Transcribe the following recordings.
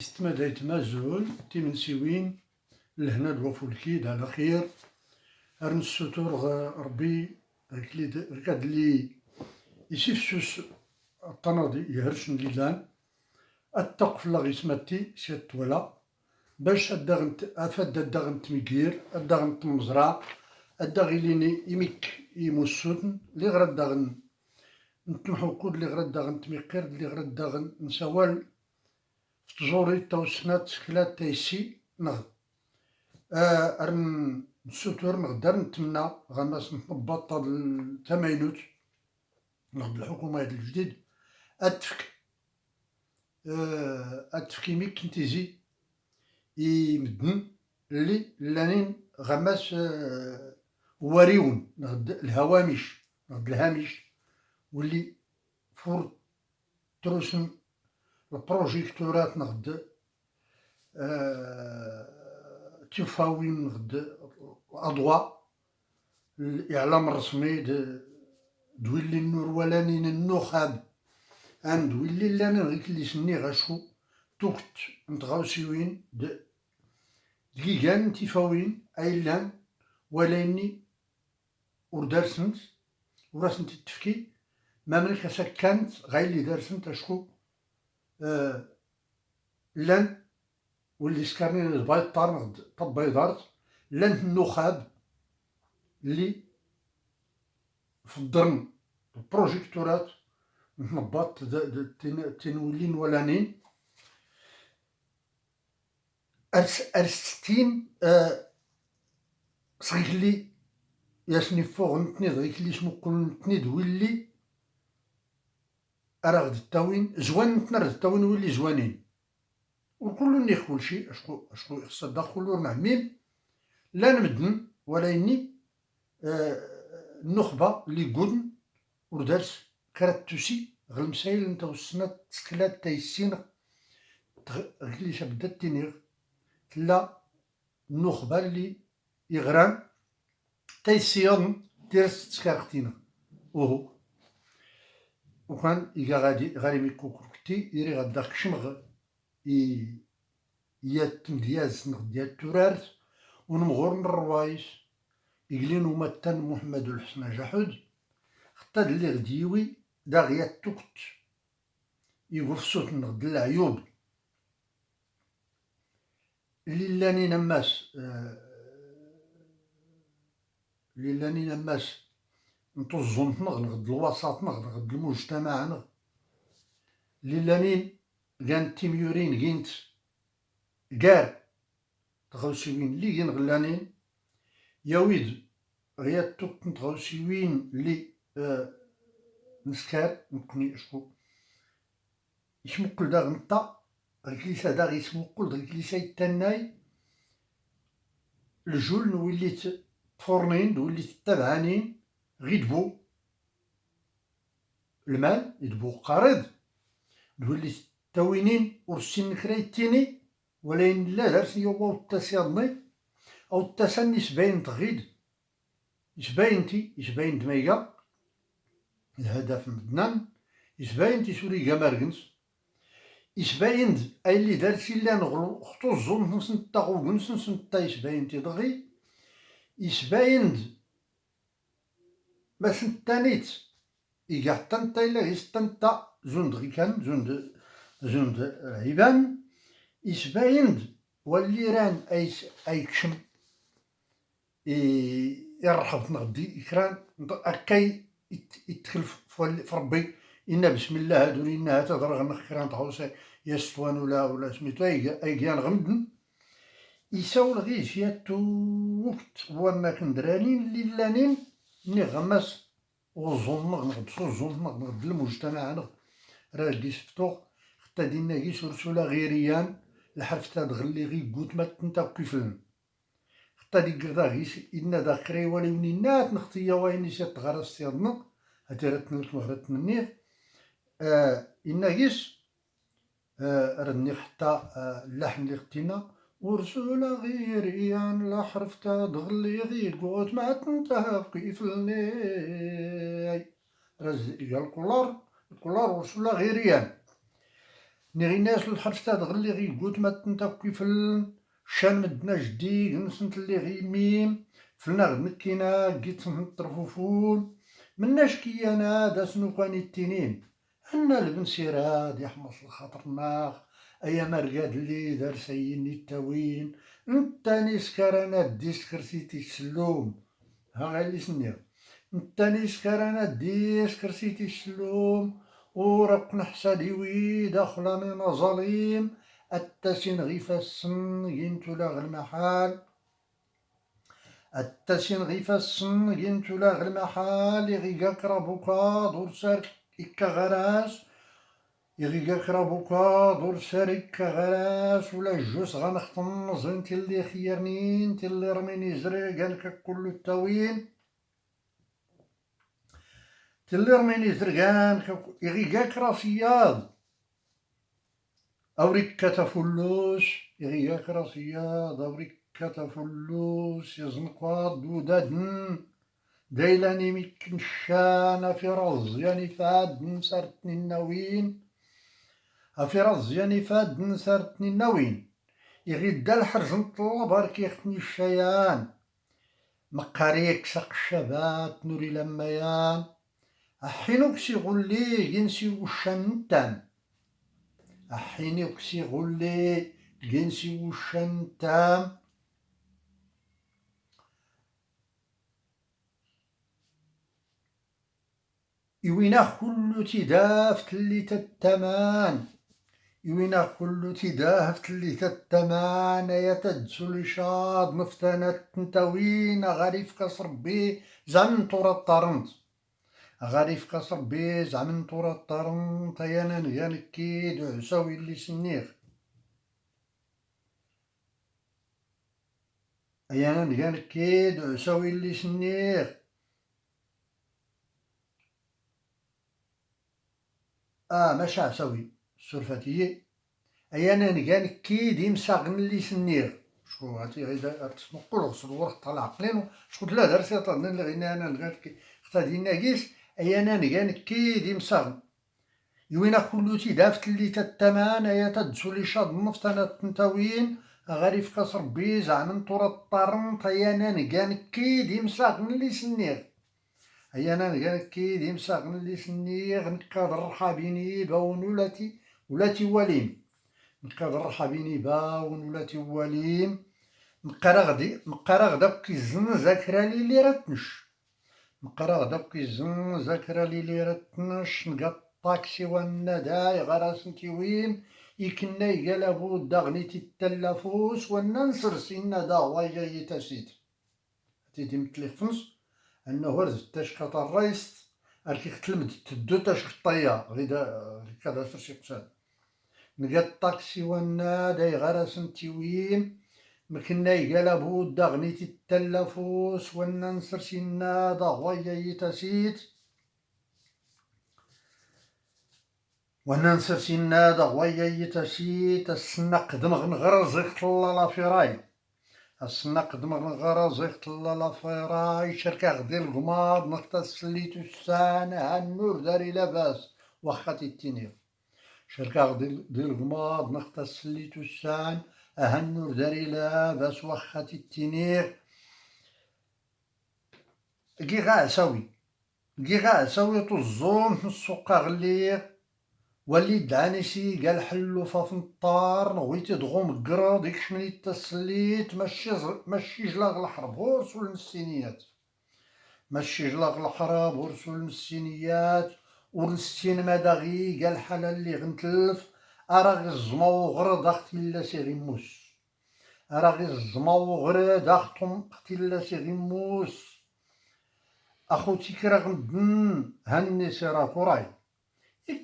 استمديت مازول تيمنسيوين لهنا الوفولكيد على خير. ارن الستور ربي ركاد لي يسيفسوس الطنادي يهرشن ليلان التقف لا سماتي سيت ولا باش ادغنت افاد ادغنت ميكير ادغنت مزرعة ادغيليني يميك يموسودن لي غرا داغن نتمحو كود لي غرا داغن تميقير لي غرا داغن نسوال تجوري توسنات سكلات تايسي نغ ارن نسوتور نقدر نتمنى غناس نطبط هاد التماينوت نغد الحكومة هاد الجديد اتفك اتفكيمي كنتيزي يمدن اللي لانين غماس وريون نغد الهوامش نغد الهامش واللي فور تروسن البروجيكتورات نغد تفاوين نغد الأضواء الإعلام الرسمي دويلي النور ولانين النخب عند ويلي لانا غيك اللي سني غاشو توكت نتغاوسيوين دقيقان تفاوين أيلان ولاني وردارسنت وراسنت التفكي ما منك سكنت غايلي دارسنت أشكو لان واللي سكرني البيض طار طب بيضارت لان النخب اللي فضرن البروجيكتورات نهبط تنولين ولانين أرستين صغير لي ياسني فوق نتنيض غيك اللي سمو نتنيض ويلي أراغد التاوين زوان نتنرد التاوين ويلي زوانين وكل نيخول شي اشكو يخص كل معميم لا نمدن ولا يني النخبة اللي قدن وردارس كراتوسي غير المسائل نتا السنة تسكلات تايسين غيلي شابدات تينيغ تلا النخبة اللي يغران تايسيون ديرس تسكارختينا وهو وكان إيكا غادي ميكو كروكتي يري غدا كشمغ يتمدياز ديال الترارت ونمغور من الروايس يقلين ومتن محمد الحسن جحود خطاد اللي غديوي داغيا توكت يقفصوت نغد العيوب اللي لاني نماس اللي لاني نماس نطزون نغد الوسط نغد المجتمع نغ اللي لانين كان تيميورين كينت كار تغوسيوين اللي كين غلانين ياويد غيا توك نتغوسيوين اللي نسكار نكوني اشكو يسموكل داغ نتا غيكليسا داغ يسموكل غيكليسا يتناي الجول نوليت تفورنين نوليت تابعانين غيدبو المال يدبو قارض نوليت تاوينين ورسين كرايتيني ولين لا دارس يوبا التسيضني أو التسني يسباين تغيد يسباينتي يسباين دميقا الهدف مدنان يسباين تيسوري كاماركنس يسباين أي اللي دارسي لا نغلو خطو الظن نسنتا غوكنس نسنتا يسباين تيضغي يسباين ما سنتانيت إيكا حتى نتا إلا يستنتا زون دغي كان زون عيبان يسباين واللي ران أي كشم يرحب نغدي إكران أكاي يدخل في ربي إنا بسم الله هادو إنها تضرغ نخيران تحوصي يستوان ولا سميتو أي كيان غمدن يساول غير فياتو وقت وانا كندرانين اللي لانين ني غماس وظن نغد صوزون نغد المجتمع نغد راه دي سفتوغ حتى دينا كي سرسولا غيريان الحرف تاع غلي غي قوت ما تنتا كيفلن حتى ديك غيس إنا دا خري ولي ونينات نختيا ويني سيت غرس سيادنا هترت نلت مغرت منير إنا كيس ردني حتى اللحن اللي ختينا ورسولا غيريان لا حرف تاع غلي غي قوت ما تنتا كيفلني رز إيا الكولار ورسولا غيريان نغي ناس الحرس تاد غلي غي قوت ما تنتاكي فلن شان مدنا جديد نسنت اللي غي ميم فلنا غد مكينا قيت نطرفوفون مناش كي انا دا سنو كاني التنين انا البن سيراد يحمص الخاطر ناغ ايا مرقاد اللي دار سيني التاوين نتاني سكرانا ديس كرسيتي السلوم ها غالي سنير نتاني سكرانا ديس كرسيتي السلوم ورق نحسادي وي داخلاني ظليم التسين غيف السن ينتولا المحال التسين غيف السن ينتولا المحال يغيقا كرابوكا دور سار إكا غراس يغيقا كرابوكا دور سار إكا غراس ولا الجوس غنختم زين تلي خيرنين تلي رميني زرقان كل التاوين تلي رميني زرقان يغيقا كراسياد أوريكا تفلوس يغيا كراسياد أوريكا تفلوس يزنقاد دودادن دايلاني ميكنشان في رزياني فاد سرتني النوين في رزياني فاد سرتني النوين يغيدا الحرز نطلب هارك يختني الشيان مقاريك ساق الشبات نوري لميان أحينوكسي غولي جنسي وشنتان أحيني وكسي غولي جنسي وشنتام يوينا كل تدافت اللي تتمان يوينا كل تدافت اللي تتمان يا تدسل شاد مفتنة تنتوين غريف كسربي زمن طورة طرنت غريف كسربي زمن طورة طرنت يانا نغانكيد عساوي اللي سنيغ أيانا نغانكيد عساوي اللي سنيغ ماشي عساوي سلفتي أيانا نغانكيد يمساغن اللي سنيغ شكون هاتي غيدا تسمقل غسل ورق طلع عقلين شكون لا درسي طنن اللي غينا أنا نغانكي اختادي ناقيس أيانا نغانكيد يمساغن يوينا كلوتي دافت اللي تتمان أيا تدسو لي شاد نفتنا تنتاوين غريف كسر بي زعمن طورة الطرن أيانا نغانكيد يمساغن اللي سنيغ أيانا نغانكيد يمساغن اللي سنيغ نكاد الرحابيني باون ولاتي وليم نكاد الرحابيني باون ولاتي وليم مقرا غدا بكي الزن ذاكرالي اللي راتنش مقرا غدا بكي الزن ذاكرالي اللي راتنش نقط طاكسي والنداي غراسنتي وين يكنا يقلبو داغنيتي التلافوس وننصر سينا دا وايا يتاسيت تيدي متلفنس انه ورد تاشكات الرئيس اركي ختلمد تدو تاشكطيا غيدا كذا سرشي قشاد نقا الطاكسي والنداي غراسنتي وين مكنا يقلبو داغنيتي التلافوس وننصر سينا دا وايا يتاسيت وننسى سينا دا غويا يتاسيت السنق دمغ نغرز يختلا لا فراي السنق دمغ نغرز يختلا لا فراي شركة غدي القماض نقطة سليتو السان هالنور داري لاباس وخاتي التنير شركة غدي القماض نقطة سليتو السان هالنور داري لاباس وخاتي التنير كي غاساوي طزوم في السوق غليغ ولي دعانيسي قال حلو فافنطار نغويتي دغوم قرا ديك شمني تسليت ماشي جلاغ الحرب ورسول المسينيات ماشي جلاغ الحرب ورسول المسينيات ورنستين مداغي قال حالا اللي غنتلف اراغي الزموغر داختي لا سيغيموس اراغي الزموغر داختم اختي لا سيغيموس اخوتي كرا غندن هاني سيرا كوراي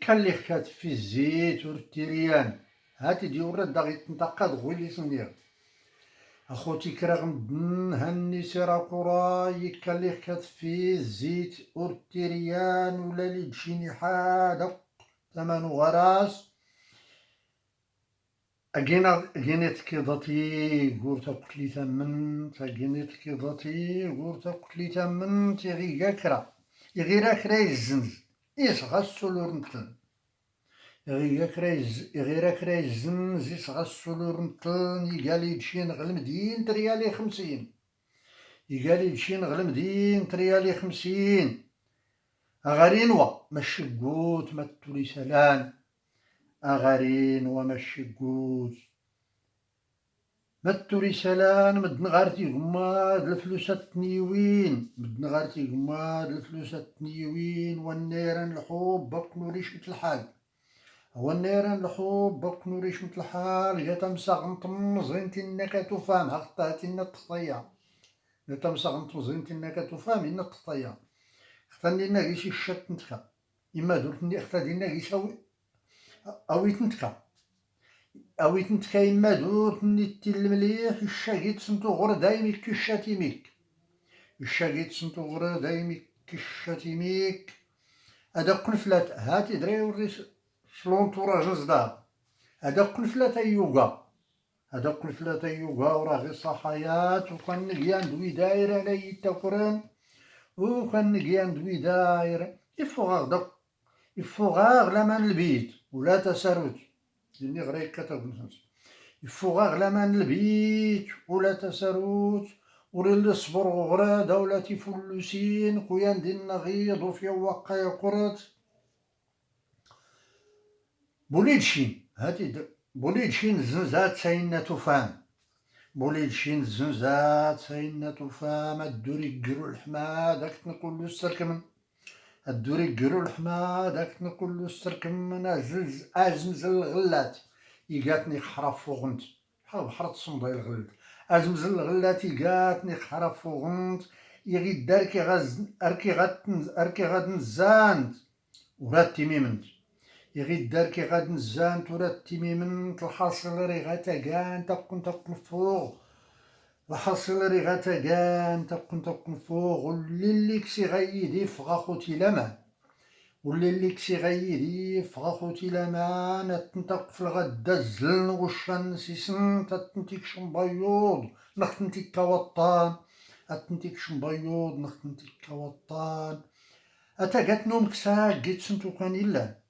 كان لي خات في الزيت والتيريان هاتي دي ورد داغي تنتقاد غويلي سنير اخوتي كرا غندن هاني سيرا كوراي كان لي خات في الزيت والتيريان ولا لي تجيني حادق ثمن غراس أجينيت كيضتي قورتا قتلي ثمن أجينيت كيضتي قورتا قتلي ثمن تيغي كرا يغير كرا يزنز إيش غسل ورنتن غير كرايزن زيس غسولور مطلن يقالي تشين غلمدين تريالي 50 يقالي تشين غلمدين تريالي 50 أغارينوا مشقوت ما تولي سلان أغارينوا مشقوت ما تولي سلان مدن غارتي غماد الفلوسات تنيوين مدن غارتي غماد الفلوسات تنيوين والنيران الحب بق نوريش مثل الحال هو النيران الحب بق نوريش مثل الحال جا تمساغ نطمزين تينا كتفهم هاخطا تينا تخطيا جا تمساغ نطمزين تينا كتفهم إنا تخطيا اختاني ناقيش الشات نتكا إما درتني اختادي ناقيش أويت نتكا أويت نتكا إما درتني تيل مليح الشاقيت سنتو غور دايميك كشاتيميك الشاقيت سنتو غور دايميك كشاتيميك هذا قنفلات هاتي دري وريس شلونطوراج نزدار هذا قنفلات يوغا هذا قنفلات يوغا وراه غير صحايات وكان نقيان دوي داير على يتاكران وكان نقيان دوي داير يفوغاغ لامان البيت ولا تساروت لاني غريك كتب نفس يفوغاغ لامان البيت ولا تساروت وريل الصبر وغرا دولتي فلوسين خويا ندير نغيض وفي وقا يقرط بوليدشين هاتي بوليدشين الزنزات ساينا تفام بوليدشين الزنزات ساينا تفام الدوري قرو الحما داك نقولو السركمن الدوري قرو الحما داك نقولو السركمن ازمزل الغلات يقاتني خرف فوغنت بحر تصمد الغلات ازمزل الغلات يقاتني خرف فوغنت يغي داركي اركي غاد نزانت ورات تيميمنت يغي داركي غاد نزانت ورات تيميمنت الحاصل ري غاتاكان تقن فوق الحاصل ري غاتاكان تقن فوق واللي كسي غايدي فغا خوتي لامان واللي كسي غايدي فغا خوتي لامان تنتق في الغدا الزلن غشان سيسن تنتيك شمبيوض نختنتيك كوطان اتنتيك شمبيوض نختنتيك كوطان أتا نوم كساك جيت سنتو كان إلا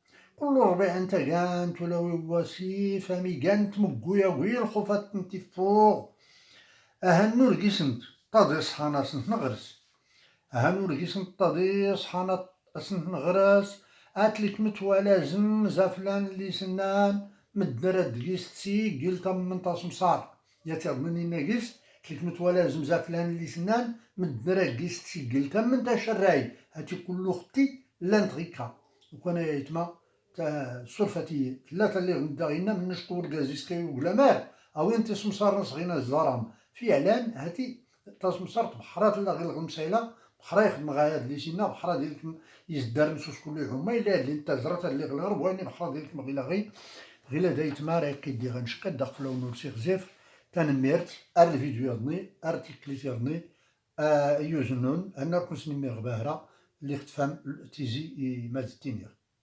كل ربيع انت كانت ولا واسي فامي كانت مقويا ويل خفات نتي فوق أهنور كيسنت طادي صحانا سنت نغرس أهنور كيسنت طادي صحانا سنت نغرس أتلك متوالازم زافلان اللي سنان مدرد كيستي قلت من تصمصار يتعبني ناقص تلك متوالازم زافلان اللي سنان مدرد كيستي قلت من تشراي هاتي كل اختي لان تغيكا وكان يتما تا صرفتي ثلاثة اللي غنداغينا من نشكور كازيسكاي وكلامار أو انت سمسار نصغينا الزرام في إعلان هاتي تسمسار بحرات لا غير الغمسايلة بحرا يخدم غايات اللي سينا بحرا ديالك يزدار نسوس كل هما إلا اللي انت زرات اللي غير بواني بحرا ديالك مغيلا غيلا دايت مار هكا يدي غنشقد داخل ونورسي غزيف تنميرت الفيديو دني ارتيكليتي دني يوزنون أنا كنت نمي غباهرة اللي اختفام تيزي مازتينير